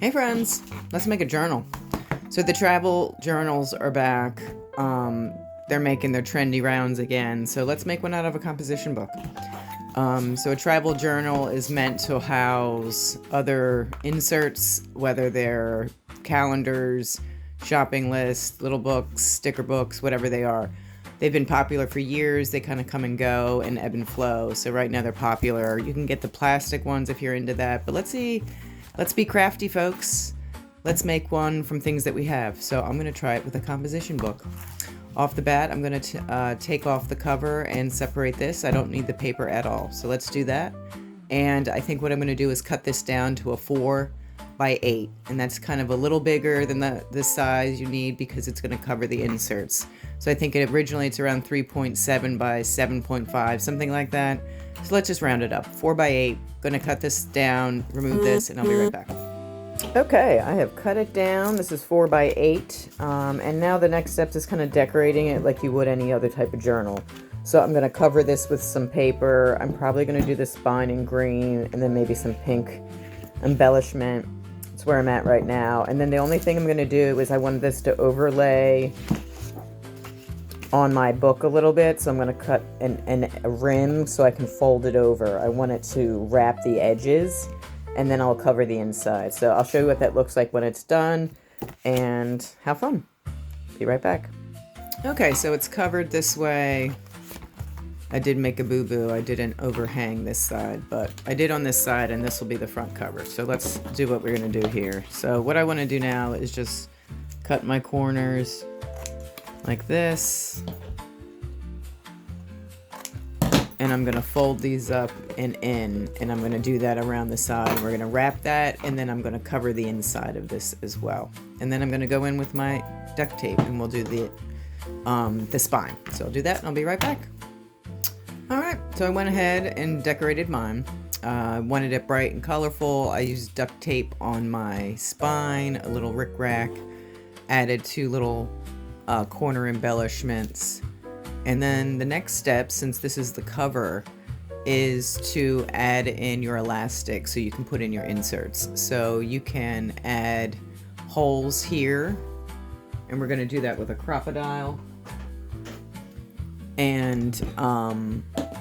Hey friends, let's make a journal. So the travel journals are back. They're making their trendy rounds again. So let's make one out of a composition book. So a travel journal is meant to house other inserts, whether they're calendars, shopping lists, little books, sticker books, whatever they are. They've been popular for years. They kind of come and go and ebb and flow. So right now they're popular. You can get the plastic ones if you're into that. But let's be crafty, folks. Let's make one from things that we have. So I'm going to try it with a composition book. Off the bat, I'm going to take off the cover and separate this. I don't need the paper at all. So let's do that. And I think what I'm going to do is cut this down to a 4x8. And that's kind of a little bigger than the size you need because it's going to cover the inserts. So I think originally it's around 3.7 by 7.5, something like that. So let's just round it up. 4x8. Going to cut this down, remove this, and I'll be right back. Okay, I have cut it down. This is 4x8. And now the next step is kind of decorating it like you would any other type of journal. So I'm going to cover this with some paper. I'm probably going to do the spine in green and then maybe some pink embellishment. That's where I'm at right now. And then the only thing I'm going to do is I want this to overlay on my book a little bit, so I'm going to cut a rim so I can fold it over. I want it to wrap the edges, and then I'll cover the inside. So I'll show you what that looks like when it's done, and have fun. Be right back. Okay, so it's covered this way. I did make a boo-boo. I didn't overhang this side, but I did on this side, and this will be the front cover. So let's do what we're going to do here. So what I want to do now is just cut my corners like this, and I'm gonna fold these up and in, and I'm gonna do that around the side. We're gonna wrap that, and then I'm gonna cover the inside of this as well. And then I'm gonna go in with my duct tape, and we'll do the spine. So I'll do that, and I'll be right back. All right, so I went ahead and decorated mine. Wanted it bright and colorful. I used duct tape on my spine, a little rickrack, added 2 little corner embellishments, and then the next step, since this is the cover, is to add in your elastic so you can put in your inserts. So you can add holes here, and we're going to do that with a crocodile. And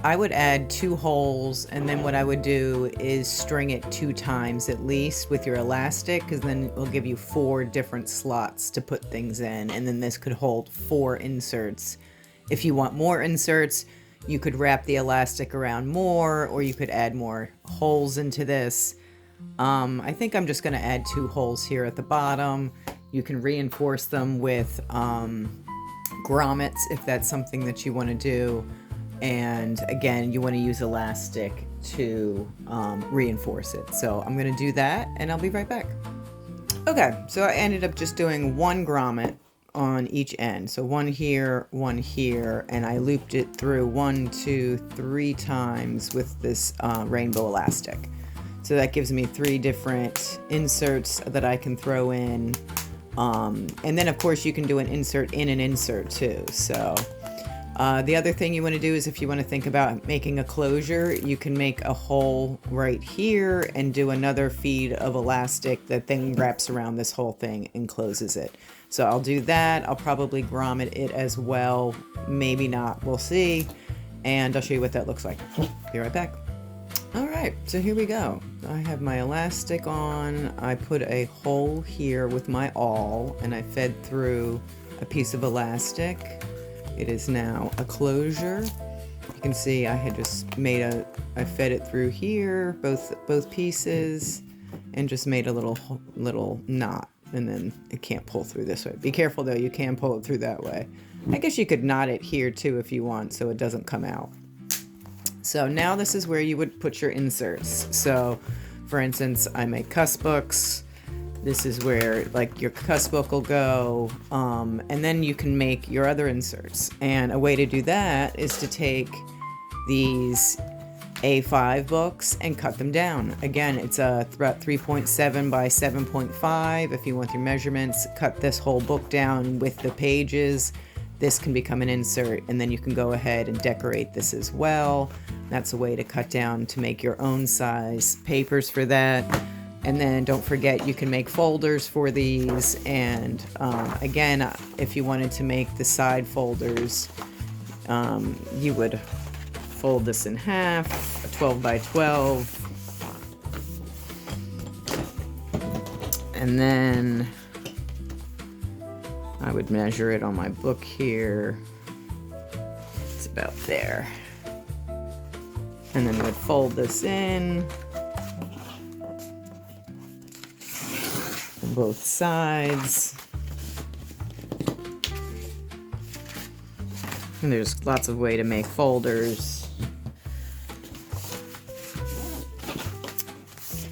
I would add 2 holes, and then what I would do is string it 2 times at least with your elastic, because then it will give you 4 different slots to put things in, and then this could hold 4 inserts. If you want more inserts, you could wrap the elastic around more, or you could add more holes into this. I think I'm just going to add 2 holes here at the bottom. You can reinforce them with grommets if that's something that you want to do. And again, you want to use elastic to reinforce it. So I'm going to do that, and I'll be right back. Okay, so I ended up just doing 1 grommet on each end. So 1 here, 1 here, and I looped it through 1, 2, 3 times with this rainbow elastic. So that gives me 3 different inserts that I can throw in. And then of course you can do an insert in an insert too. So the other thing you want to do is if you want to think about making a closure, you can make a hole right here and do another feed of elastic that then wraps around this whole thing and closes it. So I'll do that. I'll probably grommet it as well. Maybe not. We'll see. And I'll show you what that looks like. Be right back. All right, so here we go. I have my elastic on. I put a hole here with my awl, and I fed through a piece of elastic. It is now a closure. You can see I had just I fed it through here, both pieces, and just made a little knot, and then it can't pull through this way. Be careful though, you can pull it through that way. I guess you could knot it here too if you want, so it doesn't come out. So now this is where you would put your inserts. So for instance, I make cuss books. This is where like your cuss book will go. And then you can make your other inserts. And a way to do that is to take these A5 books and cut them down. Again, it's about 3.7 by 7.5. If you want your measurements, cut this whole book down with the pages. This can become an insert, and then you can go ahead and decorate this as well. That's a way to cut down to make your own size papers for that. And then don't forget you can make folders for these. And again, if you wanted to make the side folders, you would fold this in half, a 12 by 12. And then I would measure it on my book here. It's about there. And then we'd fold this in on both sides. And there's lots of way to make folders.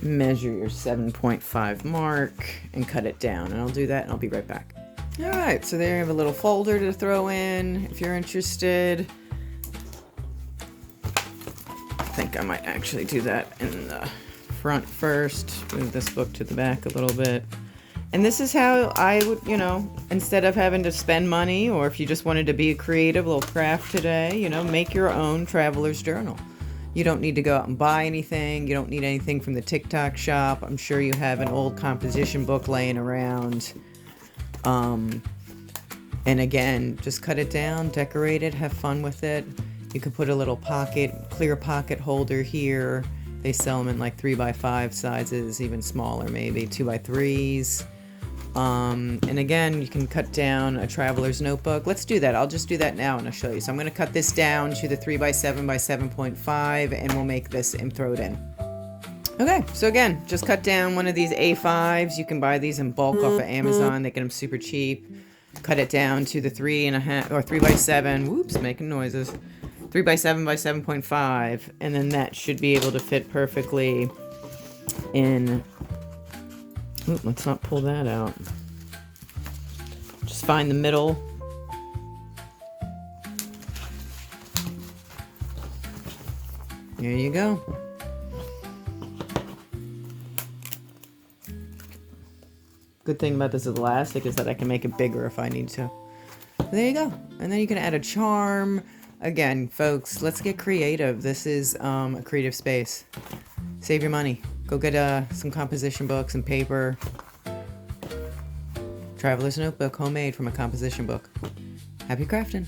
Measure your 7.5 mark and cut it down. And I'll do that and I'll be right back. All right, so there you have a little folder to throw in if you're interested. I think I might actually do that in the front first. Move this book to the back a little bit. And this is how I would, you know, instead of having to spend money, or if you just wanted to be a creative little craft today, you know, make your own traveler's journal. You don't need to go out and buy anything. You don't need anything from the TikTok shop. I'm sure you have an old composition book laying around. And again, just cut it down, decorate it, have fun with it. You can put a little pocket, clear pocket holder here. They sell them in like 3x5 sizes, even smaller, maybe 2x3s. And again, you can cut down a traveler's notebook. Let's do that. I'll just do that now and I'll show you. So I'm going to cut this down to the 3x7 by 7.5 and we'll make this and throw it in. Okay, so again, just cut down one of these A5s. You can buy these in bulk off of Amazon. They get them super cheap. Cut it down to the 3.5 or 3x7. Whoops, making noises. 3x7 by 7.5, and then that should be able to fit perfectly in. Ooh, let's not pull that out. Just find the middle. There you go. Good thing about this elastic is that I can make it bigger if I need to. There you go. And then you can add a charm. Again, folks, let's get creative. This is a creative space. Save your money. Go get some composition books and paper. Traveler's notebook, homemade from a composition book. Happy crafting.